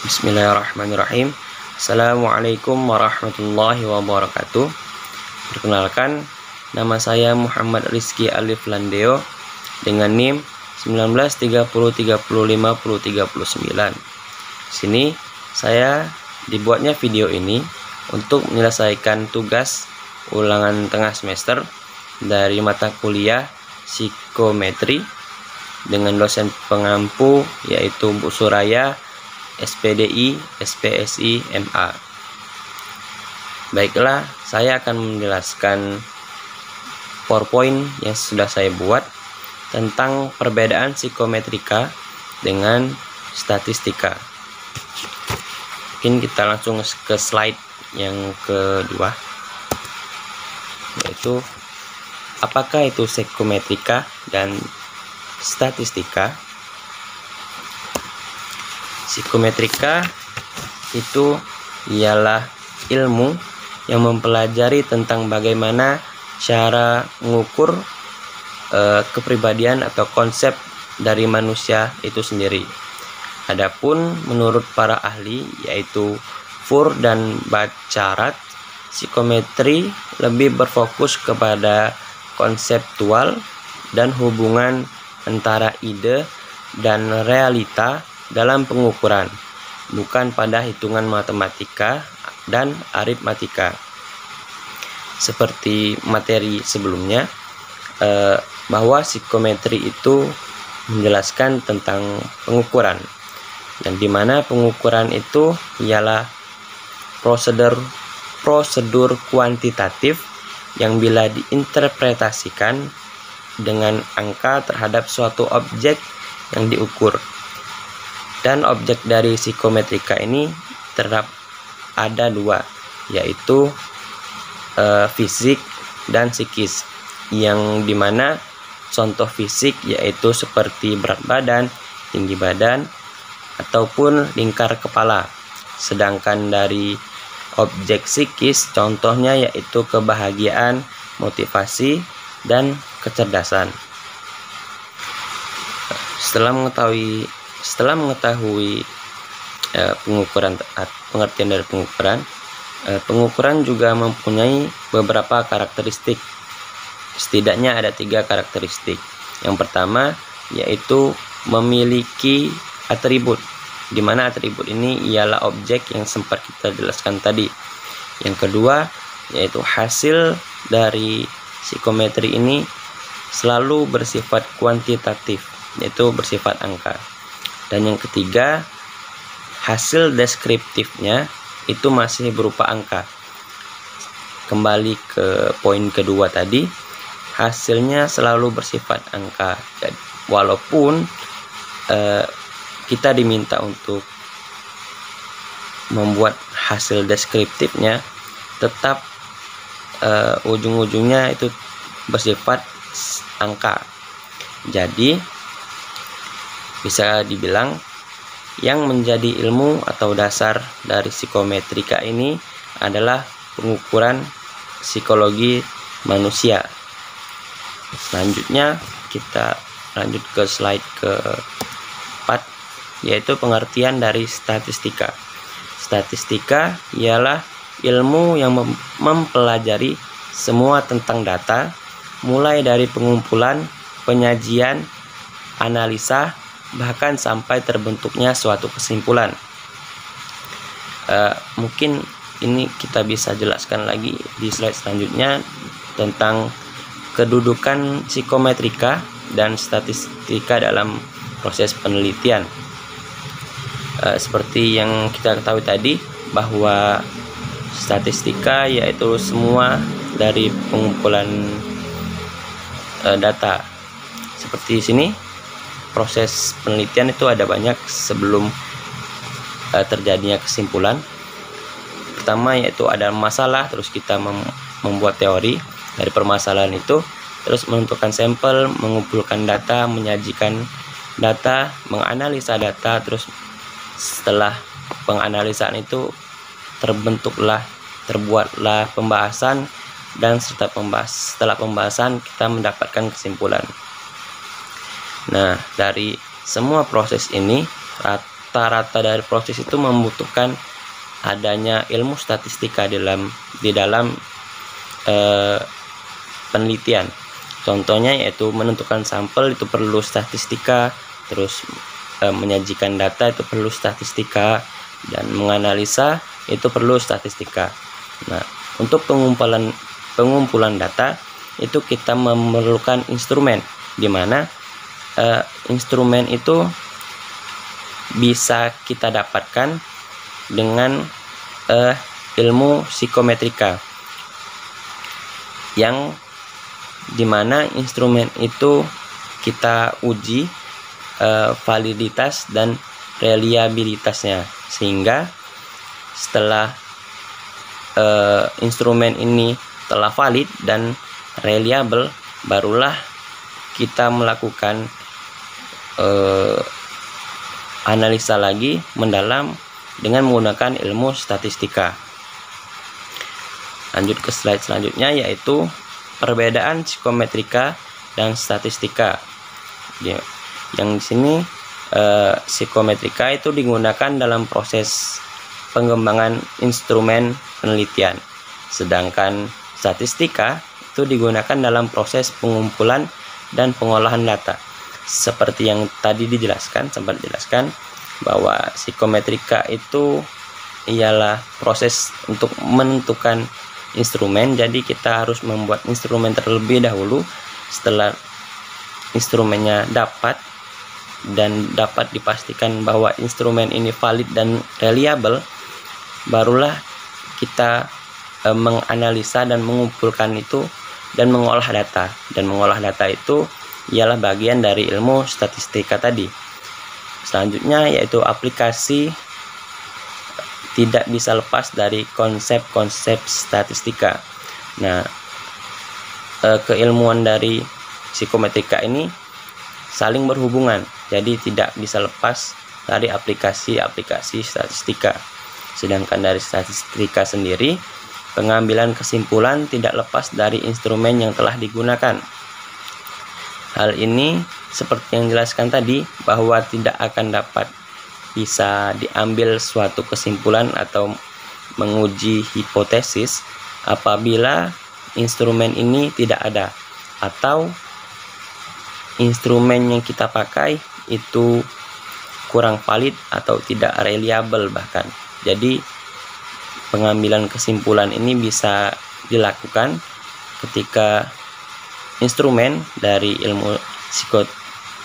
Bismillahirrahmanirrahim. Assalamualaikum warahmatullahi wabarakatuh. Perkenalkan, nama saya Muhammad Rizky Alif Landeo dengan NIM 1930305039. Sini saya dibuatnya video ini untuk menyelesaikan tugas ulangan tengah semester dari mata kuliah psikometri dengan dosen pengampu yaitu Bu Suraya, SPDI, SPSI, MA. Baiklah, saya akan menjelaskan PowerPoint yang sudah saya buat tentang perbedaan psikometrika dengan statistika. Mungkin kita langsung ke slide yang kedua, yaitu apakah itu psikometrika dan statistika. Psikometrika itu ialah ilmu yang mempelajari tentang bagaimana cara mengukur kepribadian atau konsep dari manusia itu sendiri. Adapun menurut para ahli yaitu Fur dan Bacarat, psikometri lebih berfokus kepada konseptual dan hubungan antara ide dan realita dalam pengukuran, bukan pada hitungan matematika dan aritmatika. Seperti materi sebelumnya, bahwa psikometri itu menjelaskan tentang pengukuran, dan dimana pengukuran itu ialah prosedur kuantitatif yang bila diinterpretasikan dengan angka terhadap suatu objek yang diukur. Dan objek dari psikometrika ini ada dua, yaitu fisik dan psikis, yang dimana contoh fisik yaitu seperti berat badan, tinggi badan, ataupun lingkar kepala. Sedangkan dari objek psikis contohnya yaitu kebahagiaan, motivasi, dan kecerdasan. Setelah mengetahui pengertian dari pengukuran juga mempunyai beberapa karakteristik. Setidaknya ada 3 karakteristik. Yang pertama yaitu memiliki atribut, di mana atribut ini ialah objek yang sempat kita jelaskan tadi. Yang kedua yaitu hasil dari psikometri ini selalu bersifat kuantitatif, yaitu bersifat angka. Dan yang ketiga, hasil deskriptifnya itu masih berupa angka. Kembali ke poin kedua tadi, hasilnya selalu bersifat angka. Walaupun kita diminta untuk membuat hasil deskriptifnya, tetap ujung-ujungnya itu bersifat angka. Jadi bisa dibilang yang menjadi ilmu atau dasar dari psikometrika ini adalah pengukuran psikologi manusia. Selanjutnya kita lanjut ke slide ke-4, yaitu pengertian dari statistika. Statistika ialah ilmu yang mempelajari semua tentang data, mulai dari pengumpulan, penyajian, analisa, bahkan sampai terbentuknya suatu kesimpulan. Mungkin ini kita bisa jelaskan lagi di slide selanjutnya tentang kedudukan psikometrika dan statistika dalam proses penelitian. Seperti yang kita ketahui tadi, bahwa statistika yaitu semua dari pengumpulan data. Seperti sini, proses penelitian itu ada banyak sebelum terjadinya kesimpulan. Pertama yaitu ada masalah, terus kita membuat teori dari permasalahan itu, terus menentukan sampel, mengumpulkan data, menyajikan data, menganalisa data, terus setelah penganalisaan itu terbuatlah pembahasan, dan setelah pembahasan kita mendapatkan kesimpulan. Nah, dari semua proses ini rata-rata dari proses itu membutuhkan adanya ilmu statistika di dalam penelitian. Contohnya yaitu menentukan sampel itu perlu statistika, terus menyajikan data itu perlu statistika, dan menganalisa itu perlu statistika. Nah, untuk pengumpulan data itu kita memerlukan instrumen, di mana instrumen itu bisa kita dapatkan dengan ilmu psikometrika, yang dimana instrumen itu kita uji validitas dan reliabilitasnya, sehingga setelah instrumen ini telah valid dan reliable, barulah kita melakukan analisa lagi mendalam dengan menggunakan ilmu statistika. Lanjut ke slide selanjutnya, yaitu perbedaan psikometrika dan statistika. Yang di sini psikometrika itu digunakan dalam proses pengembangan instrumen penelitian, sedangkan statistika itu digunakan dalam proses pengumpulan dan pengolahan data. Seperti yang tadi sempat dijelaskan bahwa psikometrika itu ialah proses untuk menentukan instrumen. Jadi kita harus membuat instrumen terlebih dahulu. Setelah instrumennya dapat dan dapat dipastikan bahwa instrumen ini valid dan reliable, barulah kita menganalisa dan mengumpulkan itu dan mengolah data. Dan mengolah data itu ialah bagian dari ilmu statistika tadi. Selanjutnya yaitu aplikasi tidak bisa lepas dari konsep-konsep statistika. Nah, keilmuan dari psikometrika ini saling berhubungan, jadi tidak bisa lepas dari aplikasi-aplikasi statistika. Sedangkan dari statistika sendiri, pengambilan kesimpulan tidak lepas dari instrumen yang telah digunakan. Hal ini seperti yang dijelaskan tadi, bahwa tidak akan dapat bisa diambil suatu kesimpulan atau menguji hipotesis apabila instrumen ini tidak ada, atau instrumen yang kita pakai itu kurang valid atau tidak reliable bahkan. Jadi pengambilan kesimpulan ini bisa dilakukan ketika instrumen dari ilmu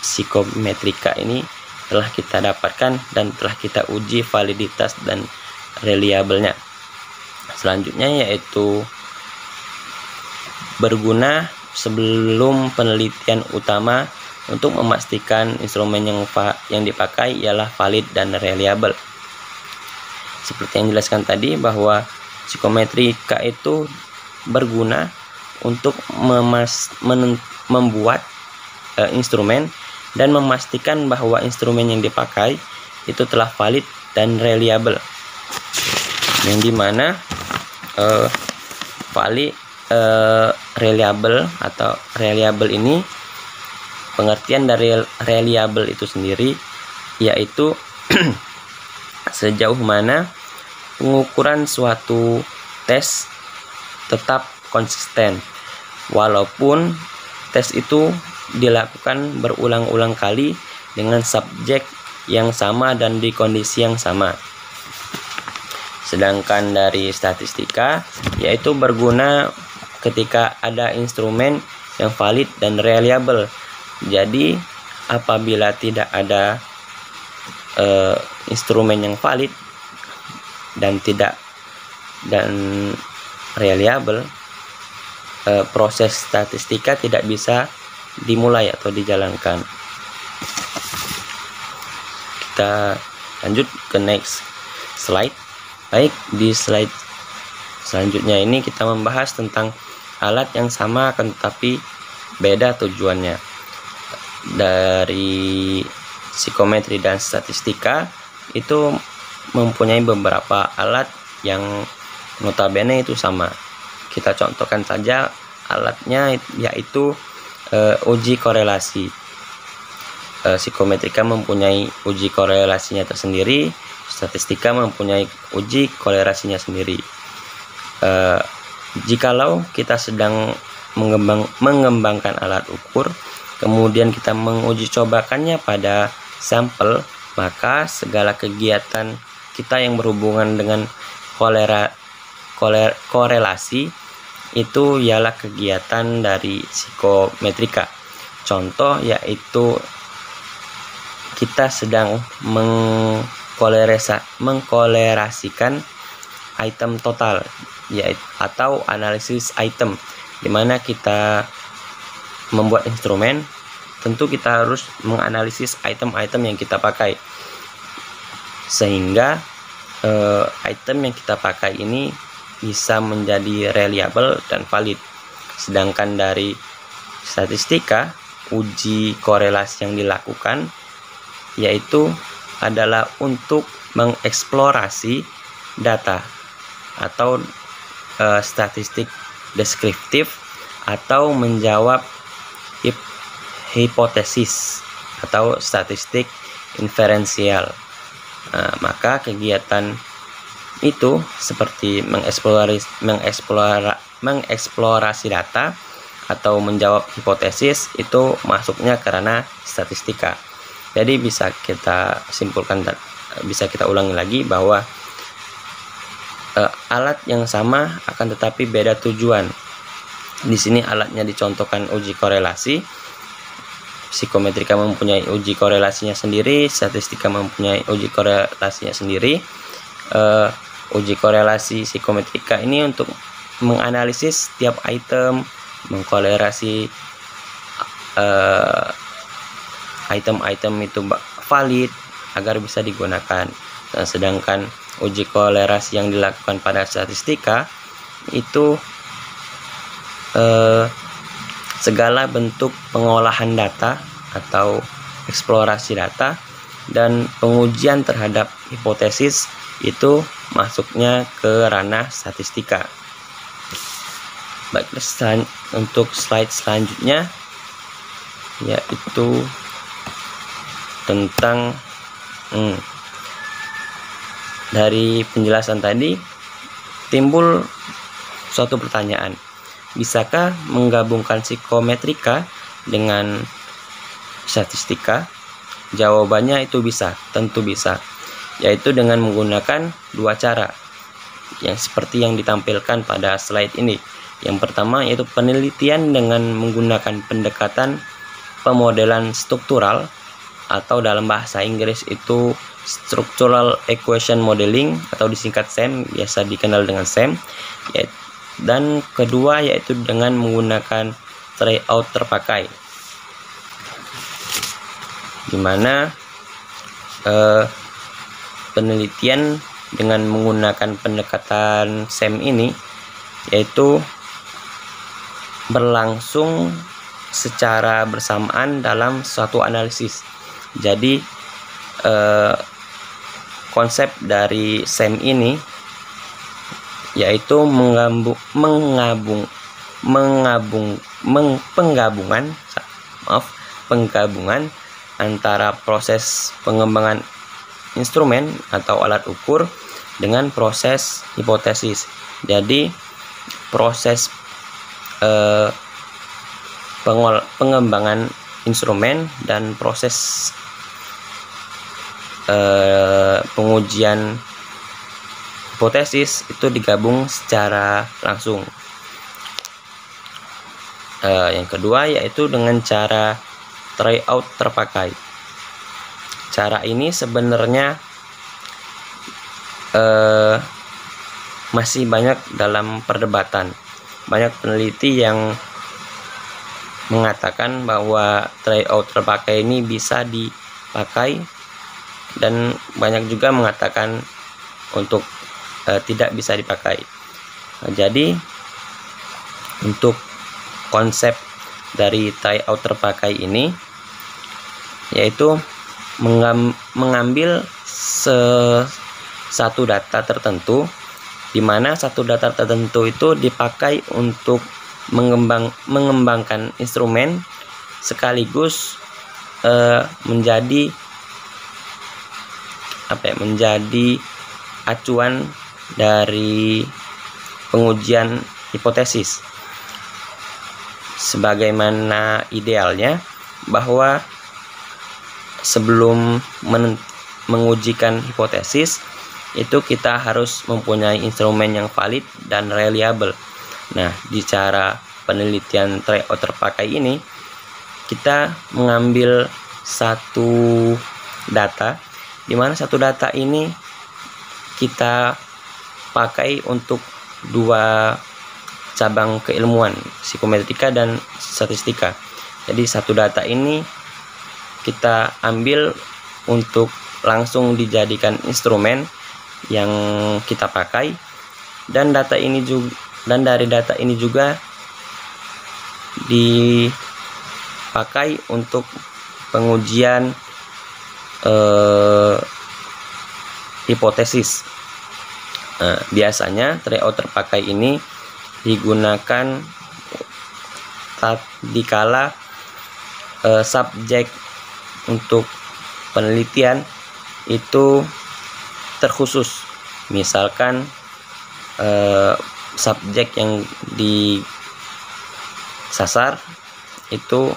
psikometrika ini telah kita dapatkan dan telah kita uji validitas dan reliabelnya. Selanjutnya yaitu berguna sebelum penelitian utama untuk memastikan instrumen yang dipakai ialah valid dan reliable. Seperti yang dijelaskan tadi, bahwa psikometrika itu berguna untuk membuat instrumen dan memastikan bahwa instrumen yang dipakai itu telah valid dan reliable. Yang dimana reliable atau reliable ini, pengertian dari reliable itu sendiri yaitu sejauh mana pengukuran suatu tes tetap konsisten walaupun tes itu dilakukan berulang-ulang kali dengan subjek yang sama dan di kondisi yang sama. Sedangkan dari statistika yaitu berguna ketika ada instrumen yang valid dan reliable. Jadi apabila tidak ada instrumen yang valid dan reliable, proses statistika tidak bisa dimulai atau dijalankan. Kita lanjut ke next slide. Baik, di slide selanjutnya ini kita membahas tentang alat yang sama akan tetapi beda tujuannya. Dari psikometri dan statistika itu mempunyai beberapa alat yang notabene itu sama. Kita contohkan saja alatnya, yaitu uji korelasi. psikometrika mempunyai uji korelasinya tersendiri, statistika mempunyai uji korelasinya sendiri. Jikalau kita sedang mengembangkan alat ukur, kemudian kita menguji cobakannya pada sampel, maka segala kegiatan kita yang berhubungan dengan korelasi itu ialah kegiatan dari psikometrika. Contoh yaitu kita sedang mengkolerasikan item total, yaitu atau analisis item, dimana kita membuat instrumen. Tentu kita harus menganalisis item-item yang kita pakai, sehingga item yang kita pakai ini bisa menjadi reliable dan valid. Sedangkan dari statistika, uji korelasi yang dilakukan yaitu adalah untuk mengeksplorasi data atau statistik deskriptif, atau menjawab hipotesis atau statistik inferensial. Maka kegiatan itu seperti mengeksplorasi data atau menjawab hipotesis itu masuknya karena statistika. Jadi bisa kita simpulkan dan bisa kita ulangi lagi bahwa alat yang sama akan tetapi beda tujuan. Di sini alatnya dicontohkan uji korelasi. Psikometrika mempunyai uji korelasinya sendiri, statistika mempunyai uji korelasinya sendiri. Uji korelasi psikometrika ini untuk menganalisis setiap item, mengkolerasi item-item itu valid agar bisa digunakan. Dan sedangkan uji korelasi yang dilakukan pada statistika itu segala bentuk pengolahan data atau eksplorasi data dan pengujian terhadap hipotesis itu masuknya ke ranah statistika. Baik, untuk slide selanjutnya yaitu tentang dari penjelasan tadi timbul suatu pertanyaan. Bisakah menggabungkan psikometrika dengan statistika? Jawabannya itu bisa, tentu bisa, yaitu dengan menggunakan dua cara yang seperti yang ditampilkan pada slide ini. Yang pertama yaitu penelitian dengan menggunakan pendekatan pemodelan struktural, atau dalam bahasa Inggris itu Structural Equation Modeling atau disingkat SEM, biasa dikenal dengan SEM. Dan kedua yaitu dengan menggunakan tryout terpakai, dimana penelitian dengan menggunakan pendekatan SEM ini yaitu berlangsung secara bersamaan dalam suatu analisis. Jadi konsep dari SEM ini yaitu penggabungan antara proses pengembangan instrumen atau alat ukur dengan proses hipotesis. Jadi proses pengembangan instrumen dan proses pengujian hipotesis itu digabung secara langsung. Yang kedua yaitu dengan cara tryout terpakai. Cara ini sebenarnya masih banyak dalam perdebatan. Banyak peneliti yang mengatakan bahwa tryout terpakai ini bisa dipakai, dan banyak juga mengatakan untuk tidak bisa dipakai. Jadi untuk konsep dari tryout terpakai ini yaitu mengambil satu data tertentu, di mana satu data tertentu itu dipakai untuk mengembangkan instrumen sekaligus menjadi menjadi acuan dari pengujian hipotesis. Sebagaimana idealnya bahwa sebelum mengujikan hipotesis itu kita harus mempunyai instrumen yang valid dan reliable. Nah, di cara penelitian tryout terpakai ini kita mengambil satu data, di mana satu data ini kita pakai untuk dua cabang keilmuan, psikometrika dan statistika. Jadi satu data ini kita ambil untuk langsung dijadikan instrumen yang kita pakai, dan dari data ini juga dipakai untuk pengujian hipotesis. Biasanya tryout terpakai ini digunakan dikala subjek untuk penelitian itu terkhusus. Misalkan subjek yang disasar itu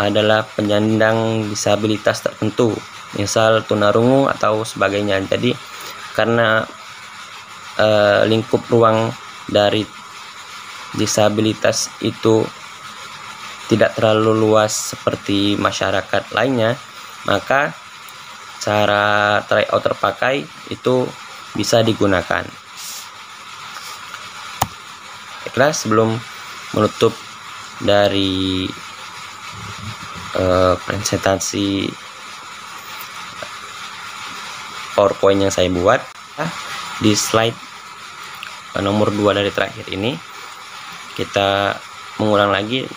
adalah penyandang disabilitas tertentu, misal tunarungu atau sebagainya. Jadi karena lingkup ruang dari disabilitas itu tidak terlalu luas seperti masyarakat lainnya, maka cara tryout terpakai itu bisa digunakan. Baiklah, sebelum menutup dari presentasi PowerPoint yang saya buat, di slide nomor 2 dari terakhir ini kita mengulang lagi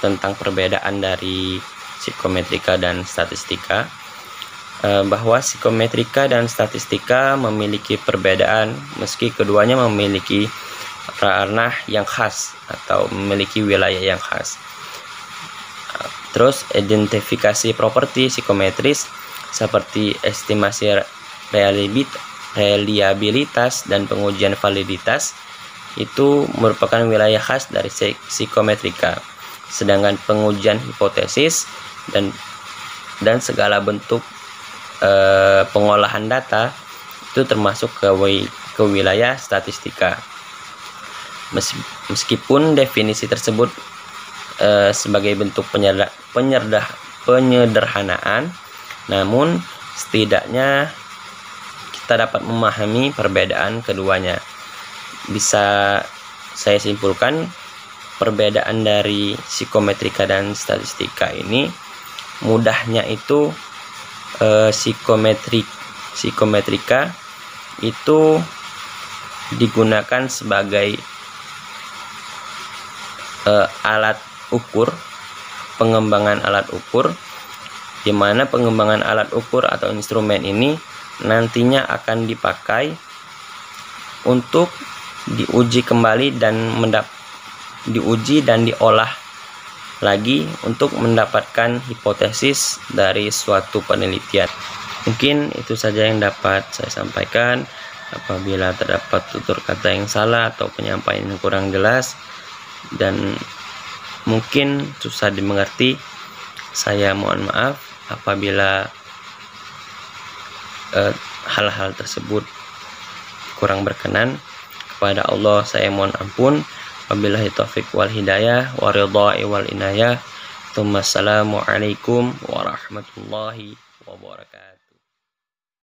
tentang perbedaan dari psikometrika dan statistika, bahwa psikometrika dan statistika memiliki perbedaan meski keduanya memiliki ranah yang khas atau memiliki wilayah yang khas. Terus identifikasi properti psikometris seperti estimasi reliabilitas dan pengujian validitas itu merupakan wilayah khas dari psikometrika. Sedangkan pengujian hipotesis dan segala bentuk pengolahan data itu termasuk ke wilayah statistika. Meskipun definisi tersebut sebagai bentuk penyederhanaan, namun setidaknya kita dapat memahami perbedaan keduanya. Bisa saya simpulkan, perbedaan dari psikometrika dan statistika ini mudahnya itu psikometrika itu digunakan sebagai alat ukur, pengembangan alat ukur, di mana pengembangan alat ukur atau instrumen ini nantinya akan dipakai untuk diuji kembali dan diuji dan diolah lagi untuk mendapatkan hipotesis dari suatu penelitian. Mungkin itu saja yang dapat saya sampaikan. Apabila terdapat tutur kata yang salah atau penyampaian yang kurang jelas dan mungkin susah dimengerti, saya mohon maaf. Apabila hal-hal tersebut kurang berkenan, kepada Allah saya mohon ampun. Wabillahi taufiq wal hidayah wa ridha'i wal inayah. Assalamualaikum warahmatullahi wabarakatuh.